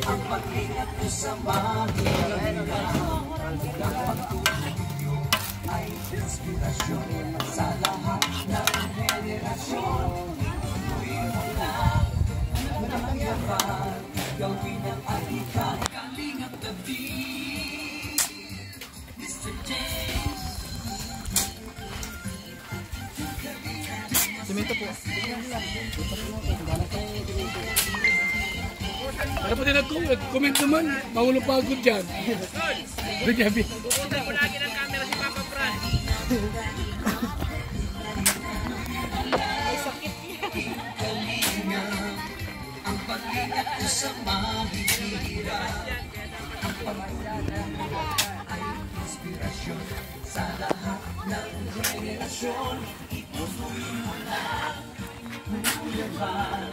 Ang pag-ingat ko sa ay inspirasyon sa lahat ng henerasyon. Tuwing mo lang ang yaman, gawin ang atika, kalingap gabi. Mr. James. Simento po. Ano pa din nag-comment naman, mahulo pa agad dyan. Jabi. Pupunta ko lagi ng camera si Papa Brad. Ay, sakit yan. Ang pag-ingat ko sa mahihirap, ang pagtulungan ay inspirasyon sa lahat ng henerasyon. Ituloy mo lang, huluyahan,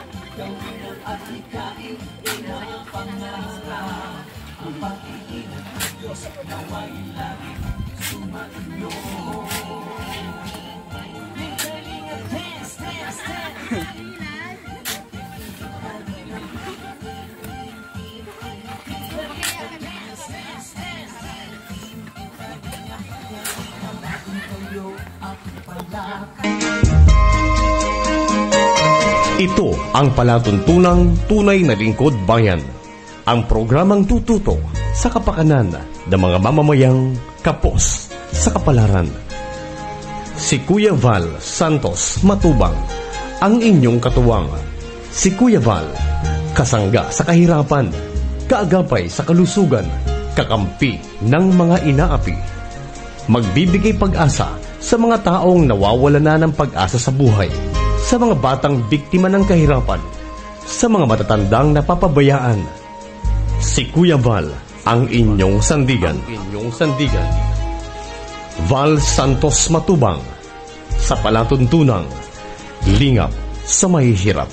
gawin ang atikain, inang pangarap. Ang pag-iingat ng Diyos nawa'y lagi sumainyo. May galing at dance, dance, dance. Ito ang palatuntunang tunay na lingkod bayan. Ang programang tututo sa kapakanan ng mga mamamayang kapos sa kapalaran. Si Kuya Val Santos Matubang, ang inyong katuwang. Si Kuya Val, kasangga sa kahirapan, kaagapay sa kalusugan, kakampi ng mga inaapi. Magbibigay pag-asa sa mga taong nawawala na ng pag-asa sa buhay, sa mga batang biktima ng kahirapan, sa mga matatandang napapabayaan. Si Kuya Val, ang inyong sandigan. Val Santos Matubang, sa palatuntunang lingap sa mahihirap.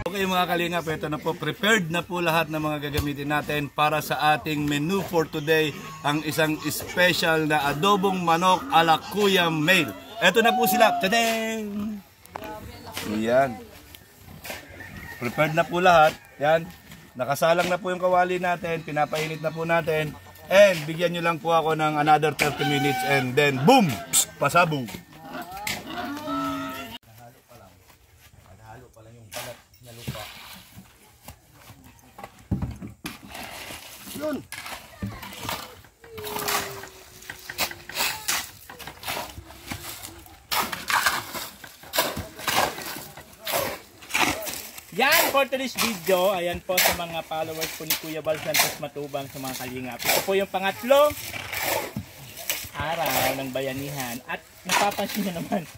Okay mga kalingap, ito na po, prepared na po lahat ng mga gagamitin natin para sa ating menu for today, ang isang special na adobong manok ala Kuya Mail. Ito na po sila. Tadeng! Yan. Prepared na po lahat. Yan. Nakasalang na po yung kawali natin. Pinapainit na po natin. And bigyan nyo lang po ako ng another 30 minutes and then boom! Psst, pasabog! Halo pa lang yung balat na lupa. Yun! Yan for today's video. Ayan po sa mga followers po ni Kuya Val Santos Matubang, sa mga kalingap. Ito po yung pangatlong araw ng bayanihan. At napapansin nyo naman,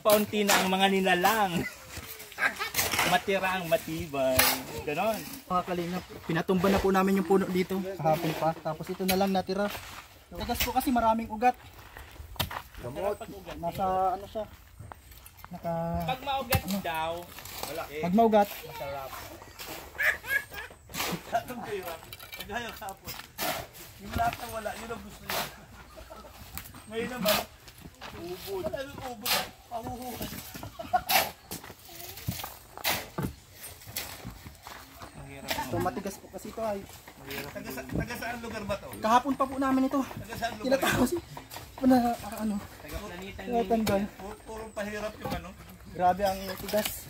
paunti na ang mga nilalang. Matirang matibay. Ganon. Mga kalingap, pinatumba na po namin yung puno dito kahapon pa. Tapos ito na lang natira. Tagas po kasi maraming ugat. Nasa ano siya? Pag maugat daw, Pag maugat, masarap. Tatong hirap. Pagaya kapon. Yung lahat na wala, yun ang gusto niya. Ngayon naman, ubod. Ano ubod? Pahuhuhan. ito matigas po kasi ito ay. Taga saan lugar ba to? Kahapon pa po namin ito. Taga saan lugar? Tinatapos ano? Tinatanggal. Purong pahirap yung ano. Grabe ang tigas.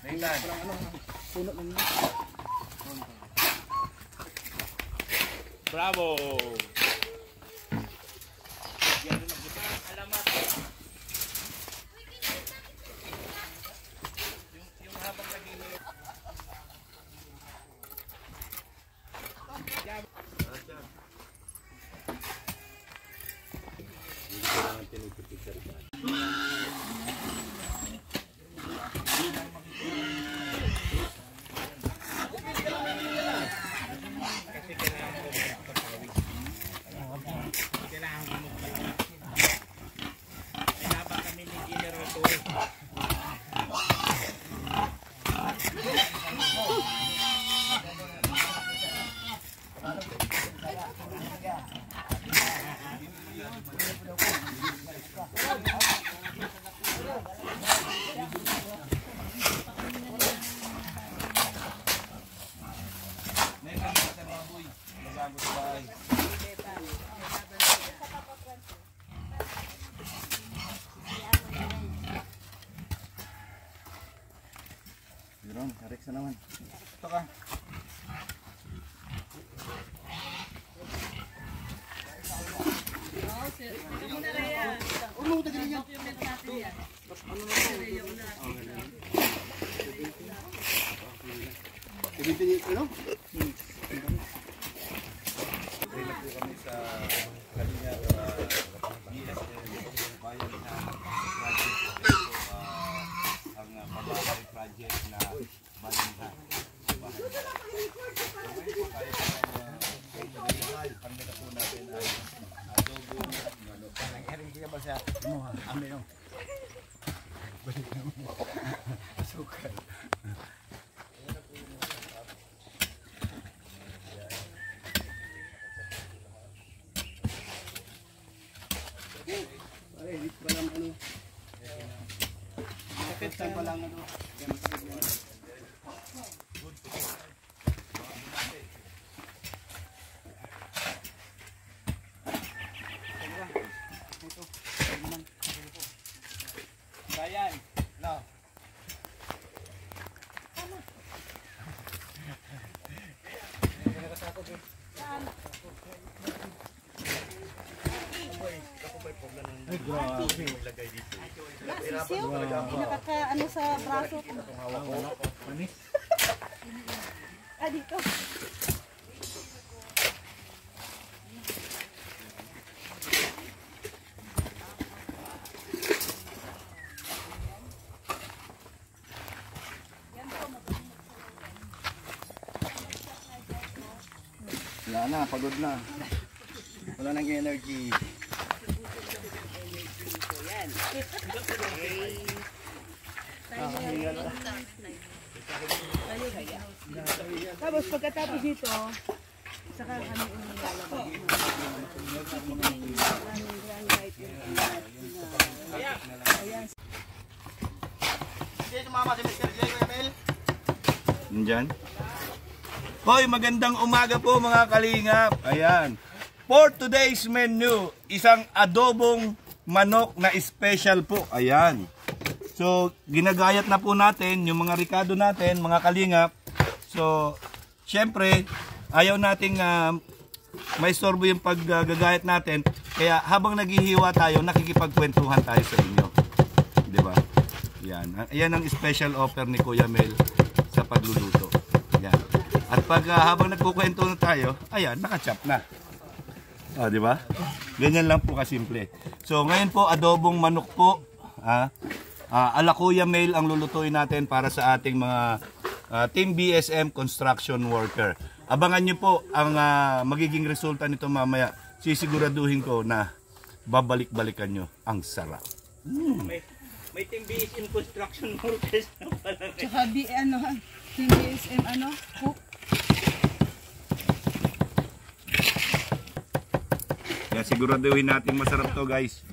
Nailan. Puno ng Bravo! Yan yung alamat. Yung habang naging Ito ka. Bayan. No. Sisiw, nakaka ano sa braso. Ah, dito. Wala na, pagod na. Wala nang energy. Tapos pagkatapos nito, saka kami inilalabas. Sige, sumama si Mr. J. Kuya Mel. Nandyan. Hoy, magandang umaga po mga kalingap. Ayan. For today's menu, isang adobong manok na special po. Ayan. So, ginagayat na po natin yung mga ricado natin, mga kalingap. So, syempre, ayaw nating may sorbo yung paggagayat natin. Kaya habang naghihiwa tayo, nakikipagkwentuhan tayo sa inyo. Di ba? Yan. Ayan ang special offer ni Kuya Mel sa pagluluto. Yan. At pag habang nagkukwento na tayo, ayan, nakachap na. Di ba? Ganyan lang po kasimple. So, ngayon po, adobong manok po. Ala Kuya Mel ang lulutuin natin para sa ating mga Team BSM construction worker. Abangan nyo po ang magiging resulta nito mamaya. Sisiguraduhin ko na babalik-balikan nyo. Ang sarap. May team BSM construction workers na pala. Tsaka Team BSM cook. Kaya siguraduhin natin masarap to, guys.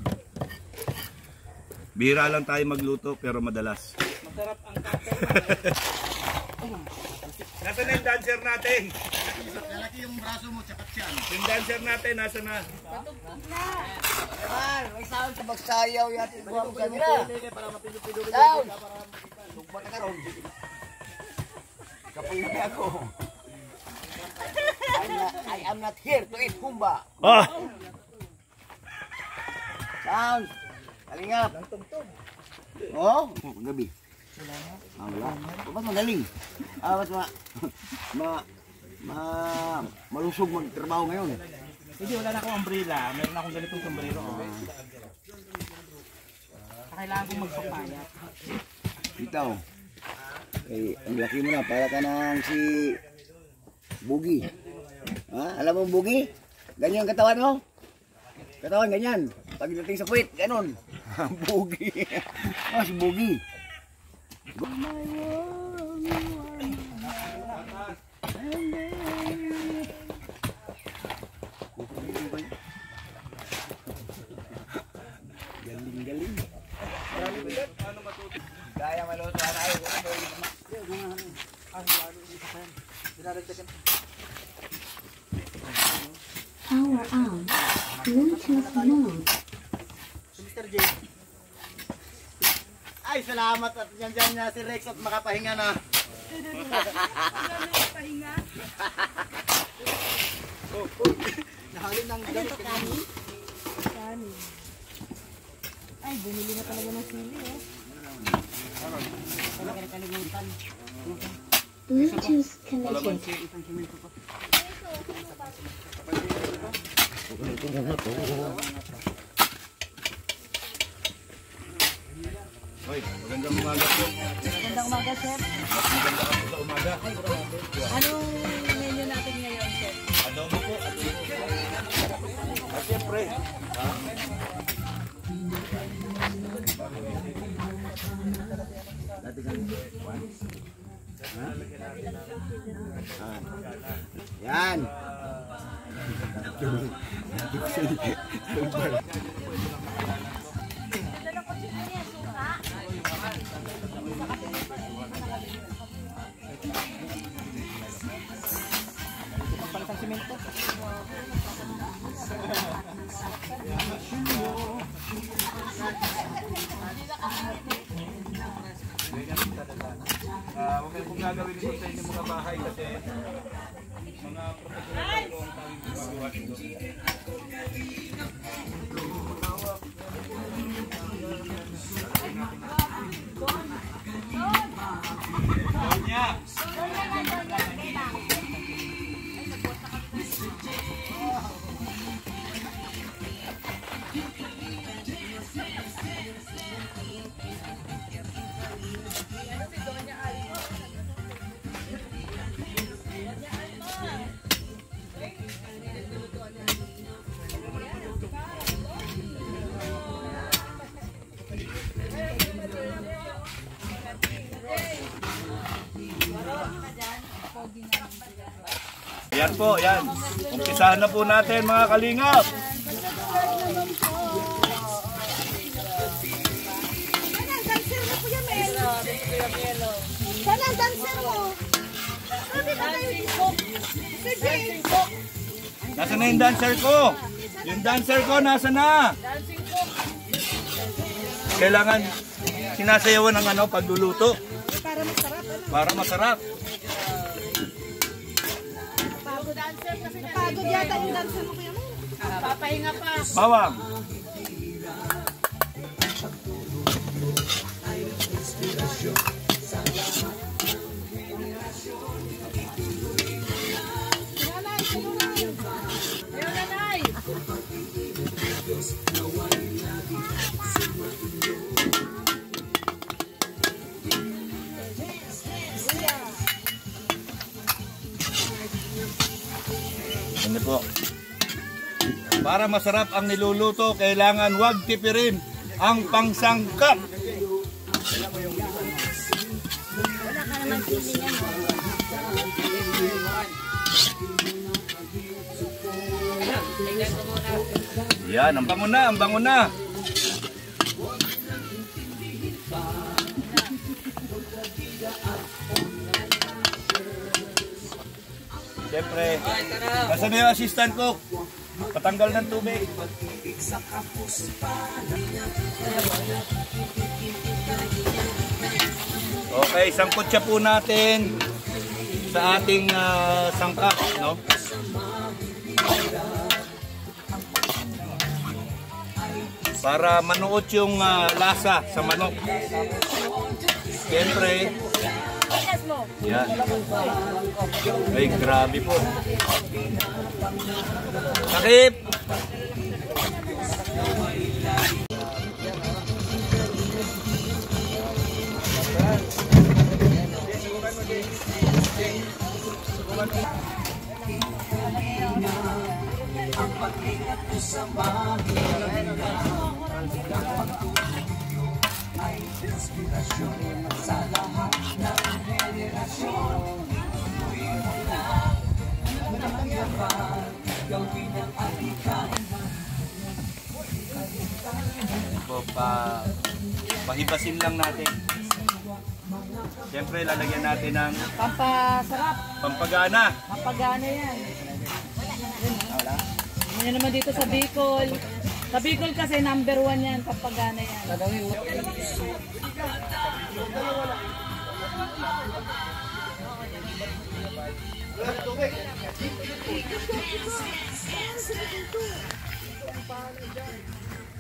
Bihira lang tayo magluto pero madalas. Masarap ang kakao. Nasaan na yung dancer natin? Lalaki yung braso mo, tsakat siya. Yung dancer natin, nasa na? May sound sa magsayaw yatin ko ang kamera. Sound! Lugba na karon. Kapulili ako. I am not here to eat humba. Sound! Kalingap. Oh, gabi. Wala. Mas magaling. Mas malusog magtrabaho ngayon. Hindi, wala na akong umbrella. Meron akong ganitong sombrero. Kailangan kong magpapayat. Bitaw. Ang laki mo na. Para ka ng si Bugi. Alam mo Bugi? Ganyan ang katawan mo? Katawan ganyan. Pagdating sa puwit, ganon. Bugi. Si Bugi. Galing. Gaya maluto na tayo. Power on. Bluetooth mode. Mr. J. Ay, salamat at dyan na si Rex at makapahinga na. Pahinga. Kanin. Ay, bumili na talaga ng sili, oh. Bluetooth connected. Hoy, magandang umaga po. Magandang umaga, chef. Maganda ka po sa umaga. Anong menu natin ngayon, chef? Adobo po. At siyempre, Yan. huwag kayo pong gagawin ito sa inyong mga bahay kasi mga professional po ang tawag gumagawa nito. Donya! Yan po, yan. Umpisahan na po natin mga kalingap. Saan ang dancer mo? Nasaan na yung dancer ko? Yung dancer ko, nasa na? Kailangan sinasayawan ng ano, pagluluto. Para masarap. Para masarap. Napagod yata yung dancer mo, kuya mo. Papahinga pa. Bawang. Ano po? Para masarap ang niluluto, kailangan wag tipirin ang pangsangkap. Wala ka naman feeling yan. Yan, ang bango na, ang bango na. Siyempre, nasa na yung assistant ko? Patanggal ng tubig. Okay, sangkot siya po natin sa ating sangkap, no? Para manuot yung lasa sa manok. Siyempre, yan. Ay, grabe po. Sakip! Pahibasin lang natin. Siyempre, lalagyan natin ng Pampasarap. pampagana. Pampagana yan. Yan naman dito sa Bicol. Sa Bicol kasi number 1 yan. Pampagana yan.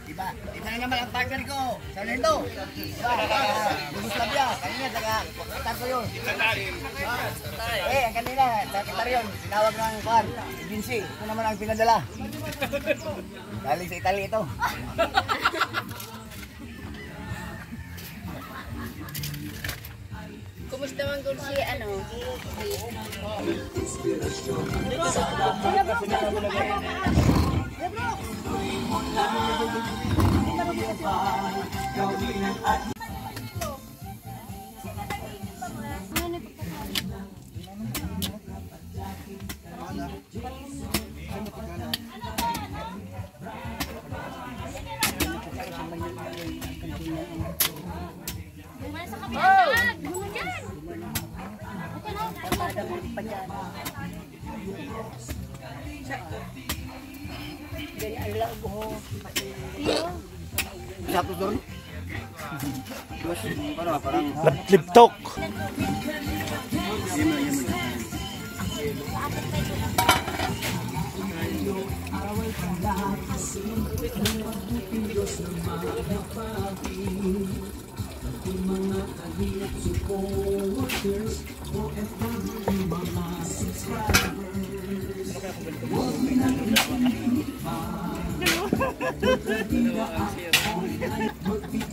Iba na naman ang partner ko. Sa Lendo. Yugoslavia. Kanina, taga-Qatar ko yun. Ang kanina, taga-Qatar yun. Sinawag ng Juan, Vinci. Ito naman ang pinadala. Galing sa Italy ito. Kumusta man kung si ano? Satu doon. Terus, parang Liptok.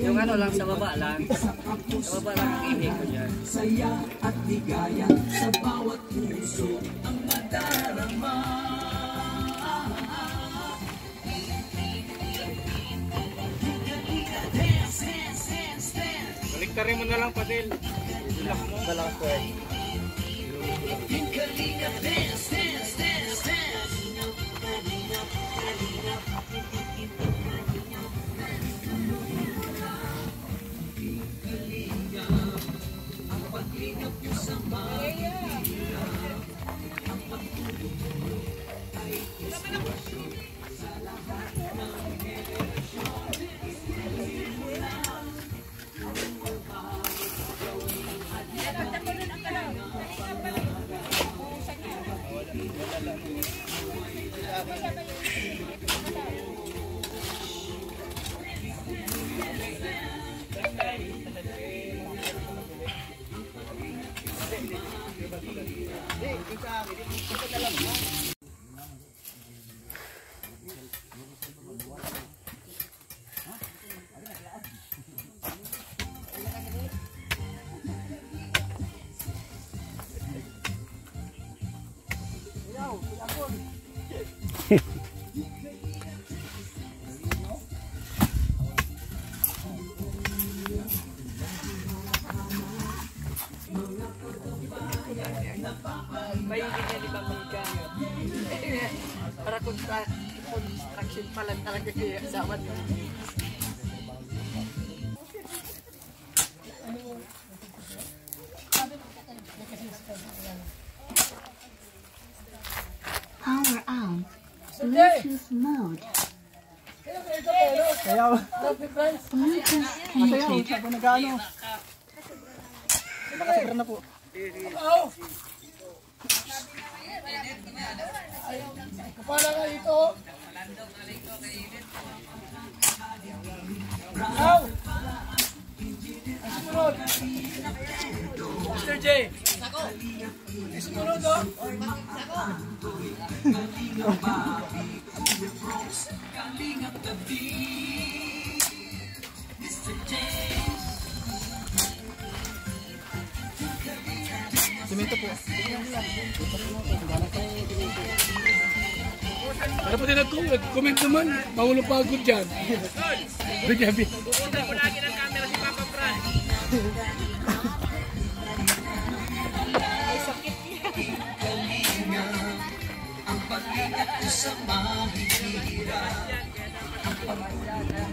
Yung ano lang sa baba lang. Sa baba lang ang ihing ko dyan. Saya at ligaya sa bawat puso ang madarama. Baliktarin mo na lang, Padel. Ilak mo. Balang ko eh. Para construction pa lang talaga kaya asawa niyo. Power on. Bluetooth mode. Bluetooth connected. Nakasiguro na po. Kapala nga ito. Sumunod. Mr. J. Sumunod o. Simento po. Ano pa din nag-comment naman? Pangulo pagod dyan. Benjamin. Pupunta ko lagi ng camera si Papa Fran. Ay, sakit yan. Ang pag-ingat ko sa mahihirap. Ang pag-ingat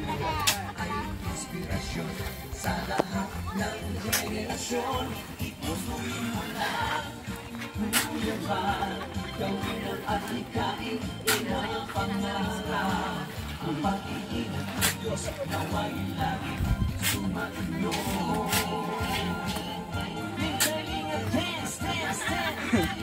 ay inspirasyon sa lahat ng generasyon. Ipunuin mo lang, puyabang, gawin ang atikain, inang pangarap. Ang pag-iingat ng Diyos nawa'y lagi sumainyo. Dance, dance, dance.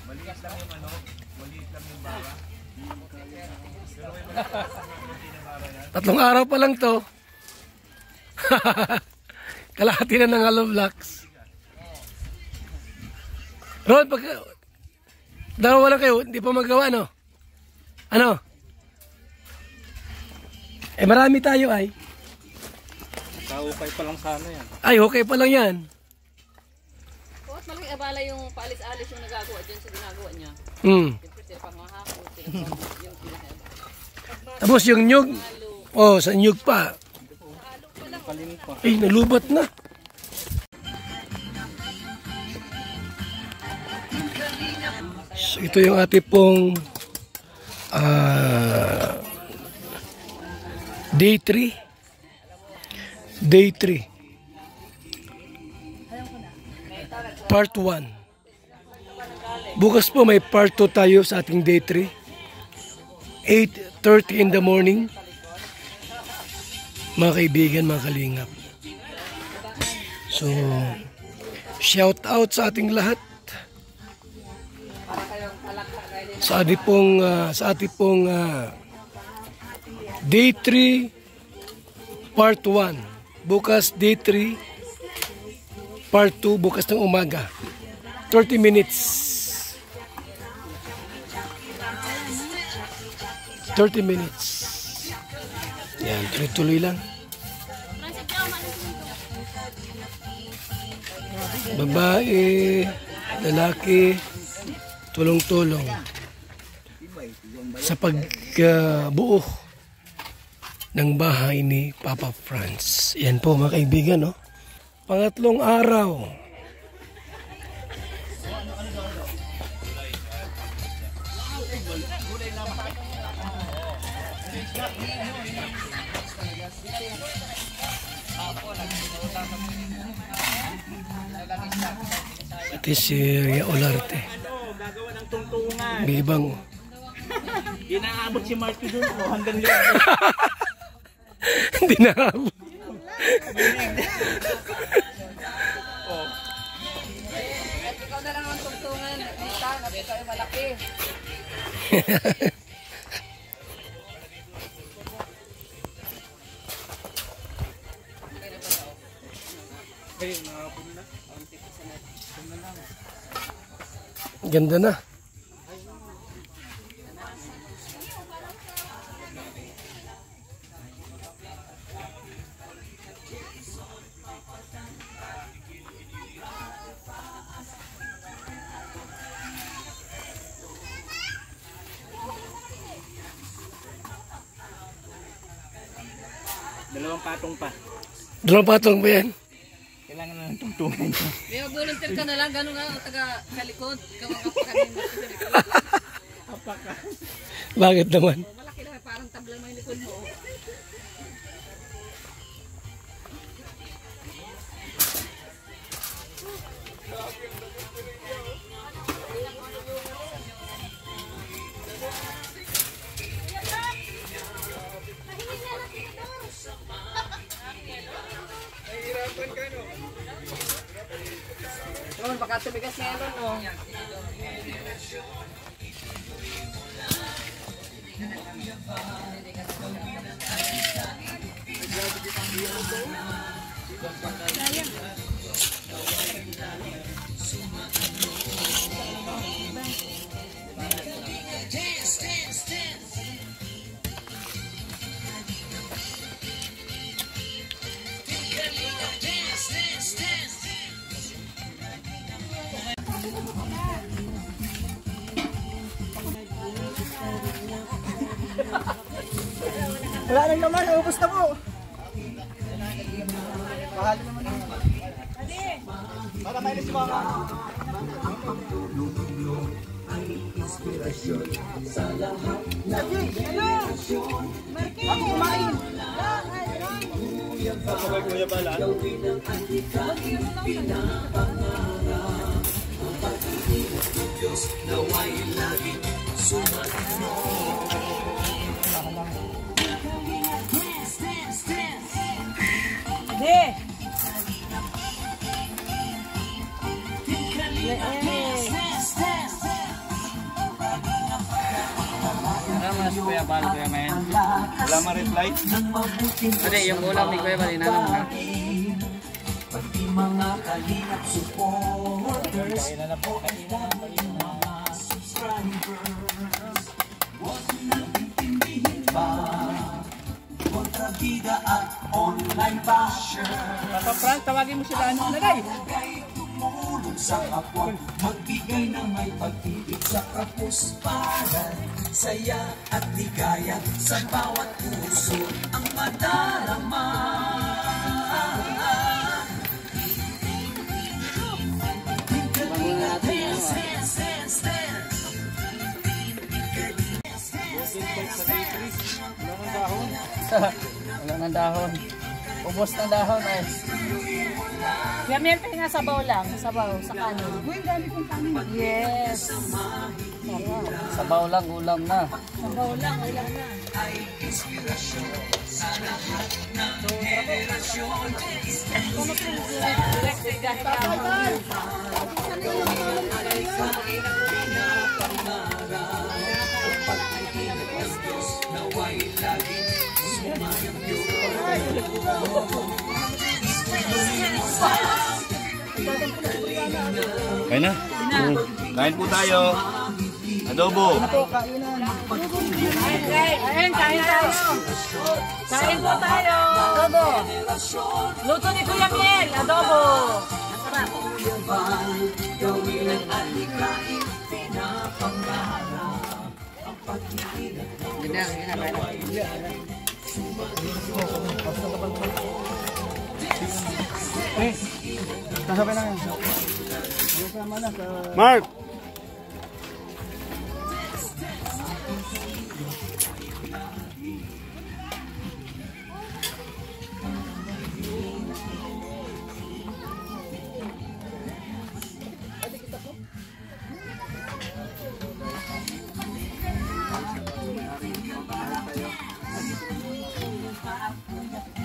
Maliit lang yung ano, maliit lang yung bara. Tatlong araw pa lang to. Kalahati na ng hollow blocks. Ron, pag dalawa lang kayo, hindi pa magawa, no? Ano? Eh, marami tayo ay. Kaukay pa lang sana yan. Ay, okay pa lang yan. Bakit malaking abala yung paalis-alis yung nagagawa dyan sa ginagawa niya? Siyempre sila pangahapon, sila yung pinahaba. Tapos yung nyug. Oh, sa nyug pa. Ay, nalubat na. So, ito yung ating pong day 3. Day 3. Part 1. Bukas po may part 2 tayo sa ating day 3. 8:30 in the morning. Mga kaibigan, mga kalingap. So, shout out sa ating lahat. Sa ating pong day 3 part 1. Bukas day 3 part 2 bukas ng umaga. 30 minutes. 30 minutes. Yan, tuloy-tuloy lang. Babae, lalaki, tulong-tulong sa pagbuo ng bahay ni Papa Franz. Yan po mga kaibigan, no? Pangatlong araw. Ito si Ria Olarte. Gagawa ng tungtungan. Bibang. Hindi naaabot si Marky doon. Hanggang liyan. Hindi naaabot. At ikaw na lang ang tungtungan. Ito ay malaki. Ganda na. Dalawang patong pa. Dalawang patong ba yan? Kailangan na ng tungtungan niya. May mag-volunteer ka na lang. Gano'n nga taga sa likod. Ikaw ang kapakanin mo sa likod. Bakit naman? Malaki lang para Napakatibigas ngayon, no? Wala nang naman, naubos na po. Mahal naman. Para mainis si mama. Kuya Bala. Ano si Kuya Bal, Kuya Men? Wala ma-reply? Hindi, yung ulam ni Kuya Bal, inanong na. Papa Frank, tawagin mo sila ano nalay. Sa kapwa, magbigay ng may pag-ibig sa kapusparan, saya at ligaya sa bawat puso ang madarama. Wala ng dahon. Ubos ng dahon eh. Kaya may nga sabaw lang. Sabaw sa kanin. Yes. Sabaw lang, ulam na. Sabaw lang, ulam na. Kain na. Kain po tayo. Adobo. Kain tayo. Kain po tayo. Adobo. Luto ni Kuya Miel. Adobo. Masarap. Kasabay na yan. Mark!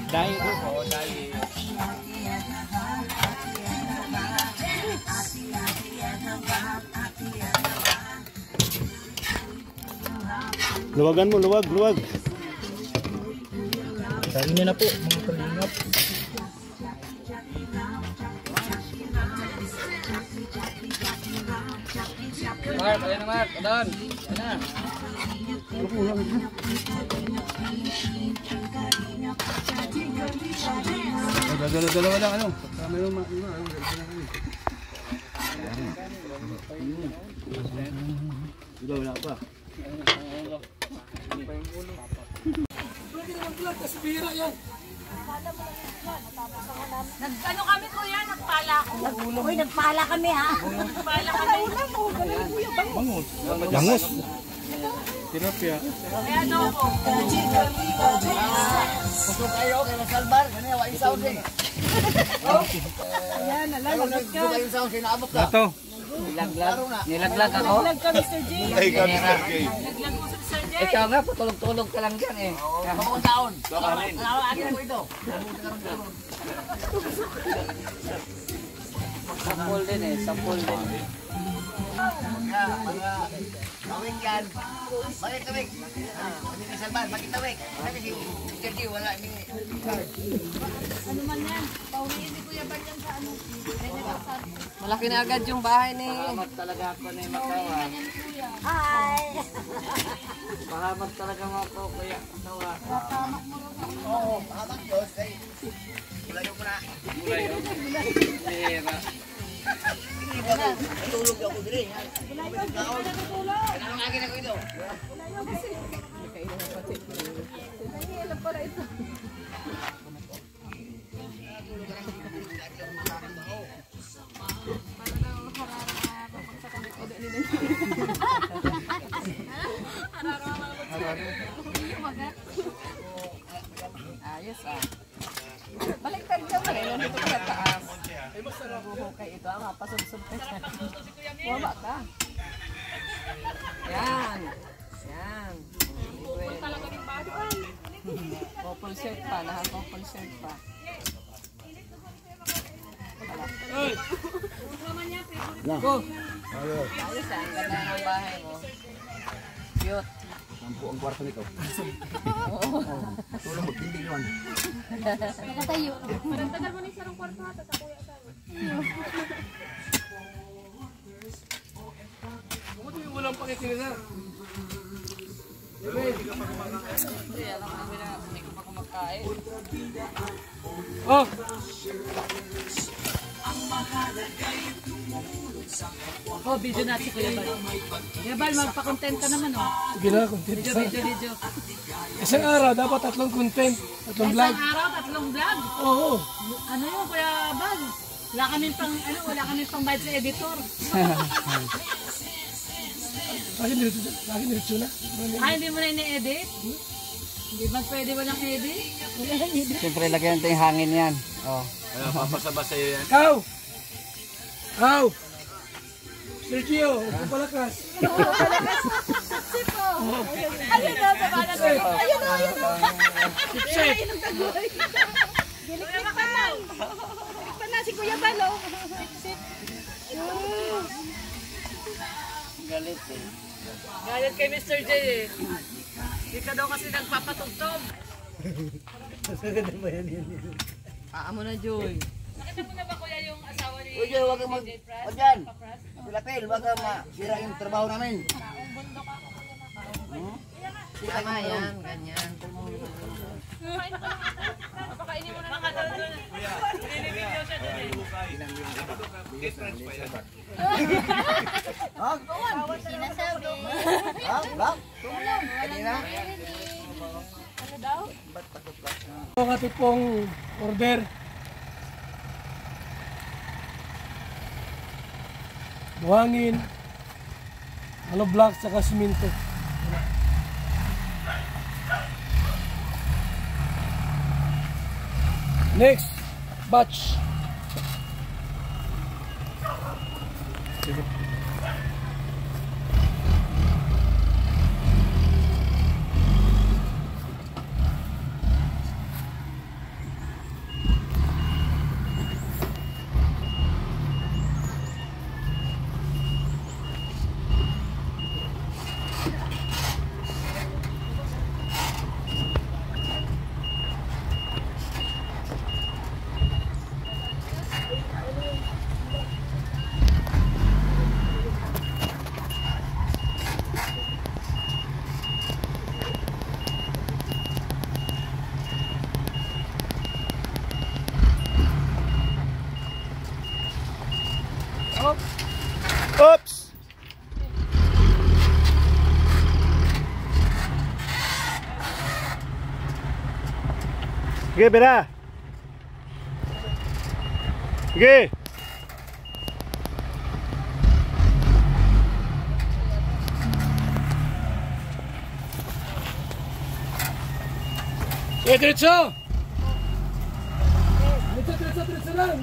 Dahil po, dahil. Luwagan mo, luwag. Kain niyo na po, mga kalingap. Mark, ayan na Mark. Adon. Ayan na. Dalawa lang, ano? Wala pa. Nag-ano kami kuya? Nagpala ako. Uy, nagpala kami ha. Nagpala kami. Bangus. Tilapia. Kaya ano ako? Pusok kayo, kaya masalbar. Ganyan, wala yung sound eh. Ayan, nalaglag ka. Pusok kayo yung sound, sinaabot ka. Ito. Nilaglag ako. Nalaglag ka, Mr. J. Ay, kami, Sir Jay. Nalaglag mo sa Mr. J. Ikaw nga, patulog-tulog ka lang dyan eh. Kapag taon. Ano, akin mo ito. Sampol din eh, sampol din. Mga tawig yan. Bakit tawig? Kami ni Salman, bakit tawig? Kami si Mr. G, wala ni... Ano man yan? Pauliin ni Kuya Bal yan sa ano? Malaki na agad yung bahay ni... Pahamat talaga ako na yung makawa. Hi! Pahamat talaga mo ako, Kuya Makawa. Oo, pahamak Diyos. Mulayo mo na. Mulayo? Lera. Tulog ako diri. Anong akin ako ito? Alam pala ito. Ayos ah. Baliktad ka ba? Nandito ka taas. Buhukay ito. Pasubsub ka siya. Waba ka. Yan. Yan. Couple shirt pa. Naka-couple shirt pa. Go. Ayos ah. Ang ganda ng bahay mo. Cute. Sampu ang kwarto nito. Tulong magtindig naman. Nakatayo. Parang tagal mo na isang kwarto hata sa kuya sa Buti walang pakikinig. Hindi, alam namin na hindi ko pa kumakain. Oh! Oh, video natin Kuya Bal. Kuya Bal, magpa-content ka naman oh. Sige na, content. Video. Isang araw, dapat 3 content. 3 vlog. Isang araw, 3 vlog. Oo. Ano yun Kuya Bal? Wala kami pang bayad sa editor. Lagi diretso na. Hindi mo na ini-edit? Hindi ba pwede walang edit? Siyempre, lagyan natin yung hangin yan. Oh. Ayun, papasaba sa'yo yan. Ikaw! Ikaw! Sergio, palakas. Ayun na, sa balat ko. Ayun na. Sip-sip. Gilik pa na. Gilik pa na si Kuya Bal, oh. Sip-sip. Galit eh. Galit kay Mr. J eh. Hindi ka daw kasi nagpapatugtog. Mo na, Joy. Nakita mo na ba Kuya yung asawa ni Uy, huwag kang wag yan. Pilapil, wag kang masira yung trabaho namin. Tama yan, ganyan. Napakainin mo na. Mga doon. Nilibigyo siya doon eh. Sinasabi. Bak? Kanina? Ano daw? Ang ating pong order. Buhangin, block, saka siminto. Next batch. Oops! Sige, Bera! Sige! Sige, diretso! Diretso lang!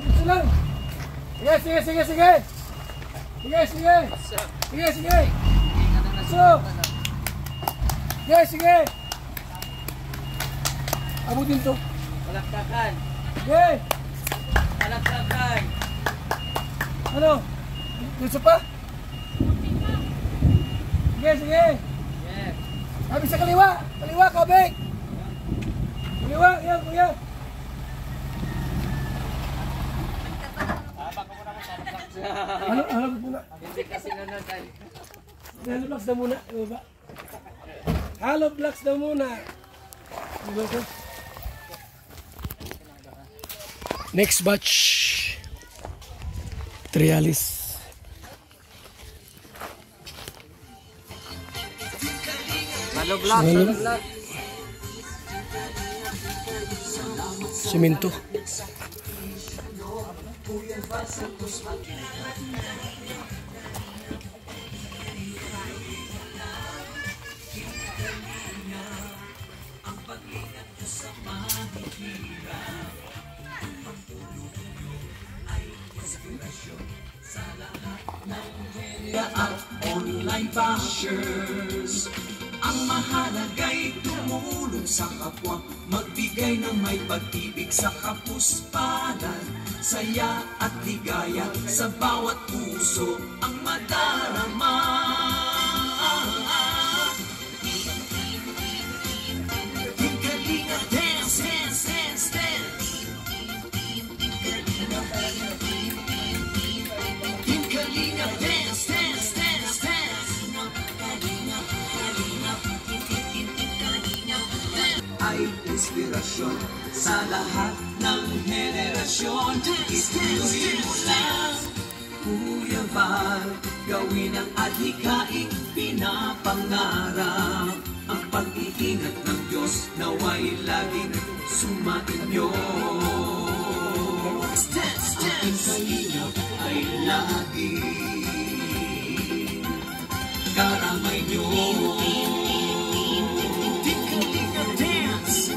Sige! Sige! Sige! Abutin to. Palakpakan. Sige! Palakpakan. Ano? Gusto pa? Sige, sige. Sabi sa kaliwa. Kaliwa, Kobe. Kaliwa, yan, kuya. Ano muna? Hindi kasi nanonood. Halo blocks daw muna. Halo blocks daw muna. Next batch. Trialis. Halo vlog. Semento. Online bashers, ang mahalaga'y tumulong sa kapwa, magbigay ng may pag-ibig sa kapusparan, saya at ligaya sa bawat puso ang madarama. Team Kalinga, dance, dance, dance, dance. Team Kalinga, dance, dance, dance, dance. Ay inspirasyon sa lahat ng henerasyon. Ituloy mo lang, Kuya Val, gawin ang adhikaing pinapangarap. Ang pag-iingat ng Diyos nawa'y laging sumainyo. Ang kalingap ay lagi karamay nyo. Tika-tika dance.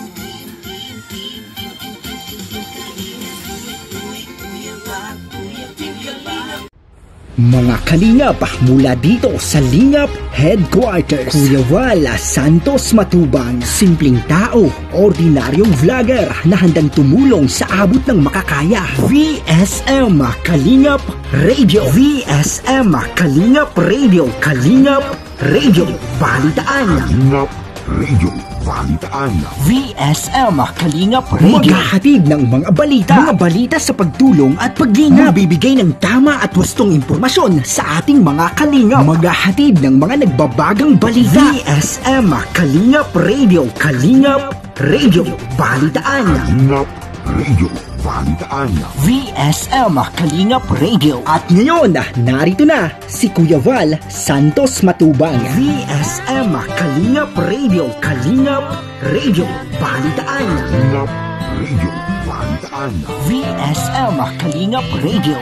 Mga kalingap, mula dito sa Lingap Headquarters, Kuya Val Santos Matubang, simpleng tao, ordinaryong vlogger na handang tumulong sa abot ng makakaya. VSM Kalingap Radio, VSM Kalingap Radio, Kalingap Radio Balitaan, Kalingap Radio Balitaan, VSM Kalingap Radio, maghahatid ng mga balita sa pagtulong at paglingap, magbibigay ng tama at wastong impormasyon sa ating mga kalingap, maghahatid ng mga nagbabagang balita. VSM Kalingap Radio, Kalingap Radio Balitaan, Kalingap Radio Balitaan, VSM Kalingap Radio. At ngayon, narito na si Kuya Val Santos Matubang, VSM Kalingap Radio, Kalingap Radio Balitaan, Kalingap Radio Balitaan, VSM Kalingap Radio.